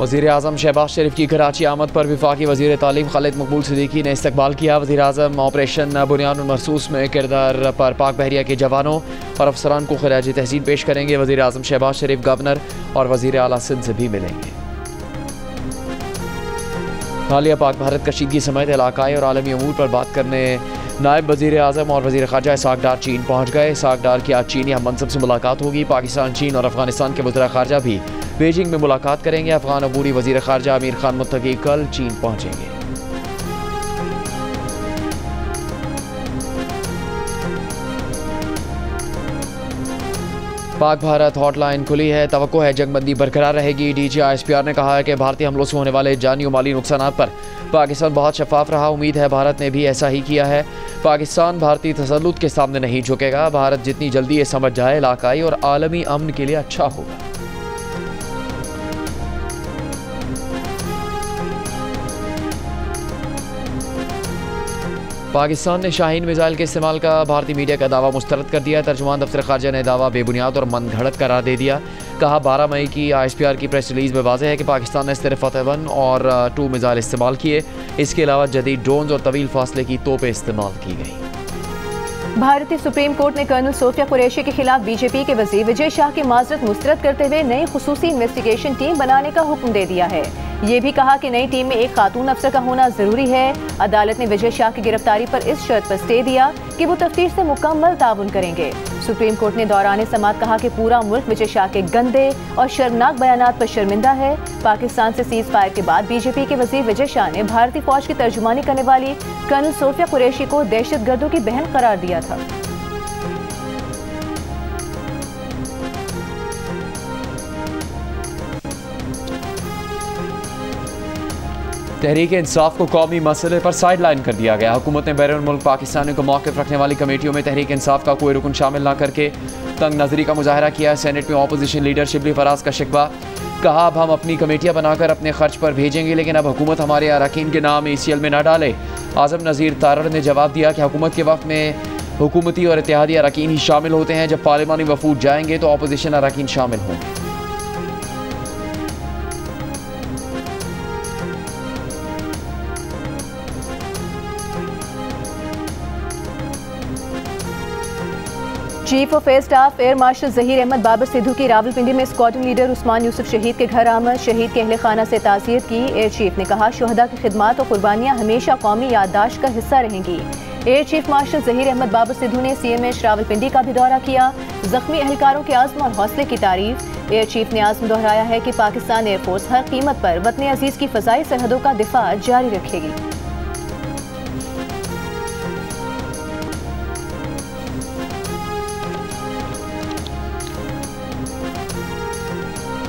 वज़ीर आज़म शहबाज शरीफ की कराची आमद पर वफाकी वज़ीर तालीम खालिद मकबूल सिद्दीकी ने इस्तकबाल किया। वज़ीर आज़म ऑपरेशन बुनियानुल मरसूस में किरदार पर पाक बहरिया के जवानों और अफसरान को खराज तहसीन पेश करेंगे। वज़ीर आज़म शहबाज शरीफ गवर्नर और वज़ीर आला सिंध से भी मिलेंगे। हालिया पाक भारत कशीदगी समेत इलाकाई और आलमी अमूर पर बात करने नायब वज़ीर आज़म और वज़ीर ख़ारजा इसहाक़ डार चीन पहुँच गए। इसहाक़ डार की आज चीनी हम मनसब से मुलाकात होगी। पाकिस्तान, चीन और अफगानिस्तान के वज़ीर ख़ारजा भी बीजिंग में मुलाकात करेंगे। अफगान अबूरी वज़ीर ख़ारजा अमीर खान मुत्तकी कल चीन पहुँचेंगे। पाक भारत हॉटलाइन खुली है, तवक्को है जंगबंदी बरकरार रहेगी। DGISPR ने कहा है कि भारतीय हमलों से होने वाले जानी और माली नुकसान पर पाकिस्तान बहुत शफाफ रहा। उम्मीद है भारत ने भी ऐसा ही किया है। पाकिस्तान भारतीय तसल्लुत के सामने नहीं झुकेगा। भारत जितनी जल्दी ये समझ जाए इलाकाई और आलमी अमन के लिए अच्छा होगा। पाकिस्तान ने शाहीन मिसाइल के इस्तेमाल का भारतीय मीडिया का दावा मुस्तरद कर दिया। तर्जुमान दफ्तर खारजा ने दावा बेबुनियाद और मनगढ़ंत करार दे दिया। कहा 12 मई की ISPR की प्रेस रिलीज में वाज़ेह है कि पाकिस्तान ने सिर्फ फतेह 1 और 2 मिसाइल इस्तेमाल किए। इसके अलावा जदीद ड्रोन्स और तवील फासले की तोपें इस्तेमाल की गई। भारतीय सुप्रीम कोर्ट ने कर्नल सोफिया कुरैशी के खिलाफ BJP के वज़ीर विजय शाह की माजरत मुस्तरद करते हुए नई खुसूसी इन्वेस्टिगेशन टीम बनाने का हुक्म दे दिया है। ये भी कहा कि नई टीम में एक खातून अफसर का होना जरूरी है। अदालत ने विजय शाह की गिरफ्तारी पर इस शर्त पर स्टे दिया कि वो तफ्तीश से मुकम्मल ताउन करेंगे। सुप्रीम कोर्ट ने दौरान समाअत कहा कि पूरा मुल्क विजय शाह के गंदे और शर्मनाक बयानात पर शर्मिंदा है। पाकिस्तान से सीज फायर के बाद BJP के वज़ीर विजय शाह ने भारतीय फौज की तर्जुमानी करने वाली कर्नल सोफिया कुरैशी को दहशतगर्दों की बहन करार दिया था। तहरीक इंसाफ को कौमी मसले पर साइड लाइन कर दिया गया। हुकूमत ने बैरून मुल्क पाकिस्तानियों को मौक़िफ़ रखने वाली कमेटियों में तहरीक इंसाफ का कोई रुकन शामिल न करके तंग नज़री का मुजाहरा किया। सेनेट में अपोजिशन लीडर शिबली फराज का शिकवा। कहा अब हम अपनी कमेटियाँ बनाकर अपने खर्च पर भेजेंगे, लेकिन अब हुकूमत हमारे अरकान के नाम ACL में न डाले। आज़म नज़ीर तारड़ ने जवाब दिया कि हुकूमत के वक्त में हुकूमती और इत्तेहादी अरकान ही शामिल होते हैं। जब पार्लिमानी वफूद जाएंगे तो अपोजिशन अरकान शामिल होंगे। Chief of air staff air marshal Zaheer Ahmed Babar Sidhu की रावलपिंडी में स्क्वाड्रन लीडर उस्मान यूसुफ शहीद के घर आमद। शहीद के अहले खाना से ताज़ियत की। एयर चीफ ने कहा शोहदा की खिदमात और कुर्बानियाँ हमेशा कौमी याददाश्त का हिस्सा रहेंगी। Air chief marshal Zaheer Ahmed Babar Sidhu ने CMH रावलपिंडी का भी दौरा किया। जख्मी एहलकारों के आज़म और हौसले की तारीफ। एयर चीफ ने आज़म दोहराया है कि पाकिस्तान एयरफोर्स हर कीमत पर वतन अजीज़ की फ़ज़ाई सरहदों का दिफा जारी रखेगी।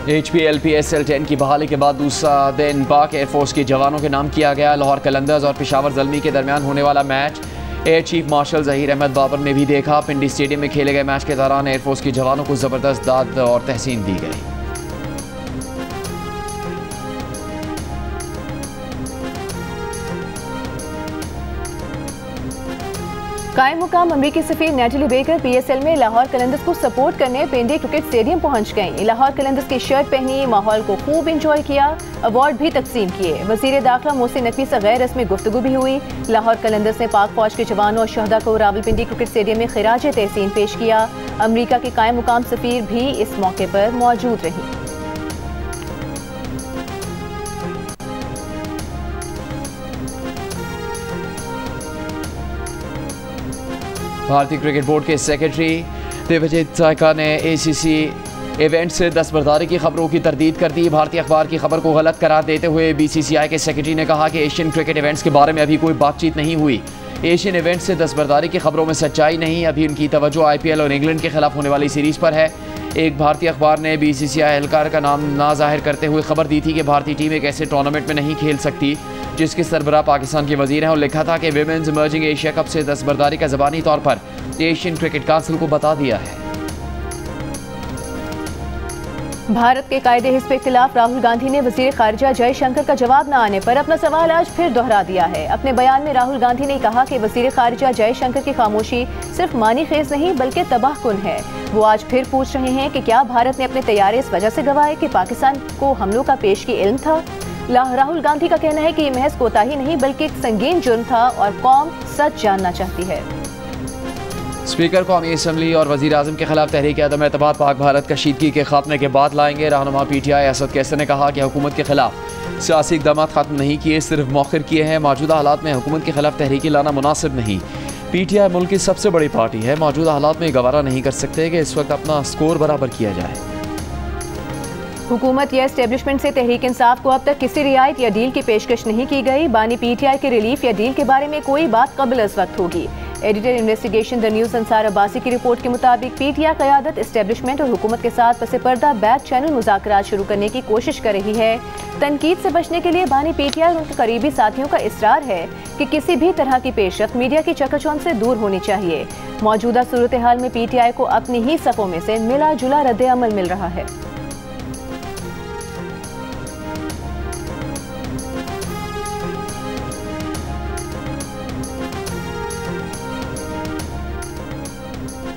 HPLPSL 10 की बहाली के बाद दूसरा दिन पाक एयरफोर्स के जवानों के नाम किया गया। लाहौर कलंदर्स और पेशावर ज़ल्मी के दरमियान होने वाला match air chief marshal Zaheer Ahmed Babar ने भी देखा। पिंडी स्टेडियम में खेले गए मैच के दौरान एयरफोर्स के जवानों को ज़बरदस्त दाद और तहसीन दी गई। कायम मुकाम अमरीकी सफीर नेटली बेकर PSL में लाहौर कलंदर्स को सपोर्ट करने पिंडी क्रिकेट स्टेडियम पहुंच गईं। लाहौर कलंदर्स की शर्ट पहनी, माहौल को खूब इंजॉय किया, अवार्ड भी तकसीम किए। वज़ीर दाखिला मोहसिन नकवी से गैर रस्मी गुफ्तगू भी हुई। लाहौर कलंदर्स ने पाक फौज के जवानों और शहदा को रावलपिंडी क्रिकेट स्टेडियम में खिराज तहसीन पेश किया। अमरीका की कायम मुकाम सफीर भी इस मौके पर मौजूद रही। भारतीय क्रिकेट बोर्ड के सेक्रेटरी देवजीत सायका ने ACC इवेंट से दस्तबरदारी की खबरों की तरदीद कर दी। भारतीय अखबार की खबर को गलत करार देते हुए BCCI के सेक्रेटरी ने कहा कि एशियन क्रिकेट इवेंट्स के बारे में अभी कोई बातचीत नहीं हुई। एशियन इवेंट से दस्तबरदारी की खबरों में सच्चाई नहीं, अभी उनकी तवज्जो IPL और इंग्लैंड के खिलाफ होने वाली सीरीज पर है। एक भारतीय अखबार ने BCCI एहलकार का नाम ना जाहिर करते हुए खबर दी थी कि भारतीय टीम एक ऐसे टूर्नामेंट में नहीं खेल सकती जिसके सरबराह पाकिस्तान के वजीर हैं, और लिखा था कि विमेंस इमर्जिंग एशिया कप से दस्तबरदारी का ज़बानी तौर पर एशियन क्रिकेट काउंसिल को बता दिया है। भारत के कायदे हिस्स के खिलाफ राहुल गांधी ने वजीर खारजा जयशंकर का जवाब न आने पर अपना सवाल आज फिर दोहरा दिया है। अपने बयान में राहुल गांधी ने कहा कि वजीर खारजा जयशंकर की खामोशी सिर्फ मानी खेज नहीं बल्कि तबाहकुन है। वो आज फिर पूछ रहे हैं कि क्या भारत ने अपने तैयारे इस वजह से गंवाए कि पाकिस्तान को हमलों का पेशगी इल्म था। राहुल गांधी का कहना है कि ये महज कोताही नहीं बल्कि एक संगीन जुर्म था और कौम सच जानना चाहती है। स्पीकर कौमी असम्बली और वज़ीर आज़म के खिलाफ तहरीक अदम एतमाद पाक भारत कशीदगी के खात्मे के बाद लाएंगे। रहनुमा PTI असद कैसर ने कहा कि हुकूमत के खिलाफ सियासी इक़दाम खत्म नहीं किए, सिर्फ मौखिर किए हैं। मौजूदा हालात में हुकूमत के खिलाफ तहरीकी लाना मुनासिब नहीं। PTI मुल्क की सबसे बड़ी पार्टी है, मौजूदा हालात में गवारा नहीं कर सकते कि इस वक्त अपना स्कोर बराबर किया जाए। हुकूमत या एस्टेब्लिशमेंट से तहरीक इंसाफ को अब तक किसी रियायत या डील की पेशकश नहीं की गई। बानी PTI के रिलीफ या डील के बारे में कोई बात कबल इस वक्त होगी। Editor investigation the news Ansar Abbasi की रिपोर्ट के मुताबिक PTI क़यादत एस्टेब्लिशमेंट और हुकूमत के साथ पसे पर्दा बैक चैनल मुज़ाकरात शुरू करने की कोशिश कर रही है। तनकीद से बचने के लिए बानी PTI और उनके करीबी साथियों का इसरार है कि किसी भी तरह की पेशरफ्त मीडिया की चकाचौंध से दूर होनी चाहिए। मौजूदा सूरत हाल में PTI को अपनी ही सफ़ों में से मिला जुला रद्द अमल मिल रहा है।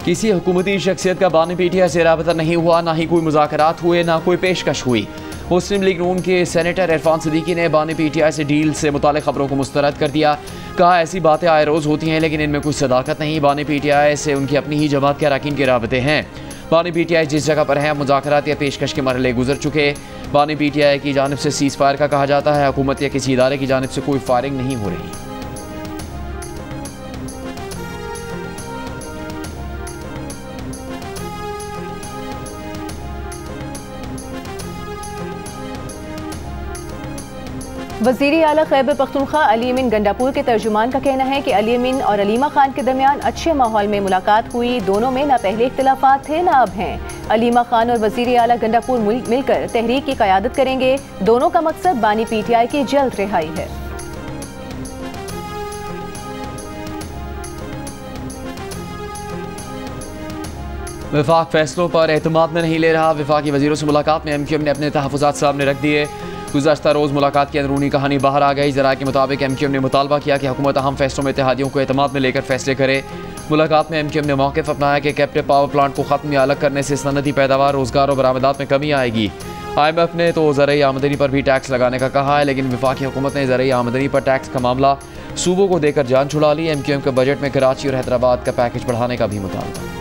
किसी हुकूमती शख्सियत का बानी PTI से राबता नहीं हुआ, ना ही कोई मुज़ाकरात हुए, ना कोई पेशकश हुई। मुस्लिम लीग नून के सेनेटर इरफान सिद्दीकी ने बानी PTI से डील से मुताल्लिक़ खबरों को मुस्तरद कर दिया। कहा ऐसी बातें आए रोज़ होती हैं लेकिन इनमें कुछ सदाकत नहीं। बानी PTI से उनकी अपनी ही जमात के अरकान के राबते हैं। बानी PTI जिस जगह पर है मुज़ाकरात या पेशकश के मरहले गुजर चुके। बानी PTI की जानिब से सीज़ फायर का कहा जाता है। हुकूमत या किसी इदारे की जानिब से कोई फायरिंग नहीं हो रही। वज़ीर आला खैबर पख्तूनख्वा अली अमीन गंडापुर के तर्जुमान का कहना है कि अली अमीन और अलीमा खान के दरमियान अच्छे माहौल में मुलाकात हुई। दोनों में न पहले इख्तिलाफात थे न अब हैं। अलीमा खान और वज़ीर आला गंडापुर मिलकर तहरीक की क़यादत करेंगे। दोनों का मकसद बानी PTI की जल्द रिहाई है। वफाक फैसलों पर एतमाद में नहीं ले रहा। वफाकी वज़ीरों से मुलाकात में MQM ने अपने तहफ़्फ़ुज़ात सामने रख दिए। गुज़श्ता रोज़ मुलाकात की अंदरूनी कहानी बाहर आ गई। ज़राए के मुताबिक MQM ने मुतालबा किया कि हुकूमत अहम फैसलों में इत्तेहादियों को एतमाद में लेकर फैसले करे। मुलाकात में MQM ने मौक़िफ़ अपनाया कि कैप्टिव पावर प्लांट को ख़त्म या अलग करने से सनती पैदावार, रोज़गार और बरामदात में कमी आएगी। IMF ने तो ज़रई आमदनी पर भी टैक्स लगाने का कहा है, लेकिन वफाकी हुकूमत ने ज़रई आमदनी पर टैक्स का मामला सूबों को देकर जान छुड़ा ली। MQM के बजट में कराची और हैदराबाद का पैकेज बढ़ाने का भी मुतालबा।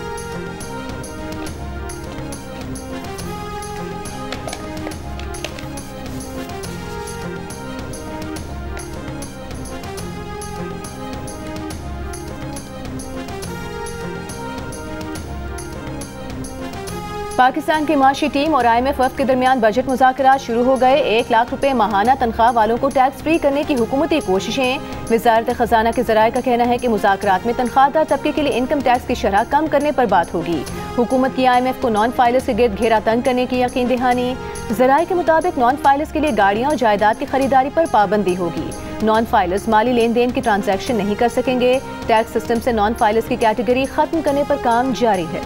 पाकिस्तान की माशी टीम और IMF वफ़द के दरमियान बजट मुज़ाकरात शुरू हो गए। 1 लाख रुपए माहाना तनख्वाह वालों को टैक्स फ्री करने की हुकूमती कोशिशें। वज़ारत ख़ज़ाना के ज़राए का कहना है कि मुज़ाकरात में तनख्वाहदार तबके के लिए इनकम टैक्स की शरह कम करने पर बात होगी। हुकूमत की IMF को नॉन फाइलर्स के गिर्द घेरा तंग करने की यकीन दहानी। ज़राए के मुताबिक नॉन फाइलर्स के लिए गाड़ियाँ और जायदाद की खरीदारी पर पाबंदी होगी। नॉन फाइलर्स माली लेन देन की ट्रांजैक्शन नहीं कर सकेंगे। टैक्स सिस्टम से नॉन फाइलर्स की कैटेगरी ख़त्म करने पर काम जारी है।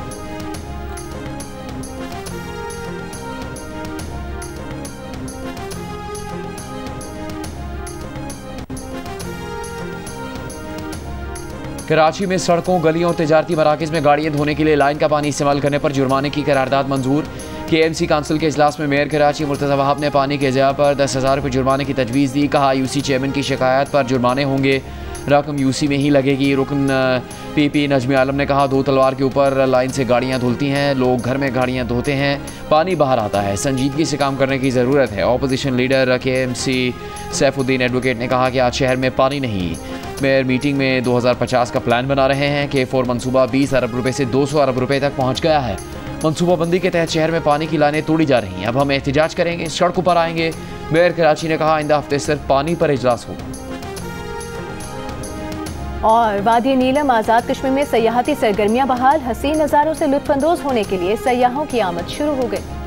कराची में सड़कों, गलियों और तिजारती मराकज़ में गाड़ियाँ धोने के लिए लाइन का पानी इस्तेमाल करने पर जुर्माने की करारदाद मंजूर। KMC काउंसिल के इजलास में मेयर कराची मुर्तज़ा वहाब ने पानी के अज़ाया पर 10,000 रुपये जुर्माने की तजवीज़ दी। कहा UC चेयरमैन की शिकायत पर जुर्माने होंगे, रकम UC में ही लगेगी। रुकन PP नजमी आलम ने कहा 2 तलवार के ऊपर लाइन से गाड़ियाँ धुलती हैं, लोग घर में गाड़ियाँ धोते हैं, पानी बाहर आता है, संजीदगी से काम करने की ज़रूरत है। Opposition leader KMC Saifuddin advocate ने कहा कि आज शहर में पानी नहीं। मेयर मीटिंग में 2050 का प्लान बना रहे हैं। K4 मनसूबा 20 अरब रुपये से 200 अरब रुपये तक पहुँच गया है। मनसूबाबंदी के तहत शहर में पानी की लाइनें तोड़ी जा रही हैं। अब हम एहतजाज करेंगे, सड़कों पर आएंगे। मेयर कराची ने कहा आइंदा हफ्ते सिर्फ पानी पर इजलास होगा। और वादी नीलम आज़ाद कश्मीर में सयाहती सरगर्मियां बहाल। हसीन नज़ारों से लुत्फ़अंदोज़ होने के लिए सयाहों की आमद शुरू हो गई।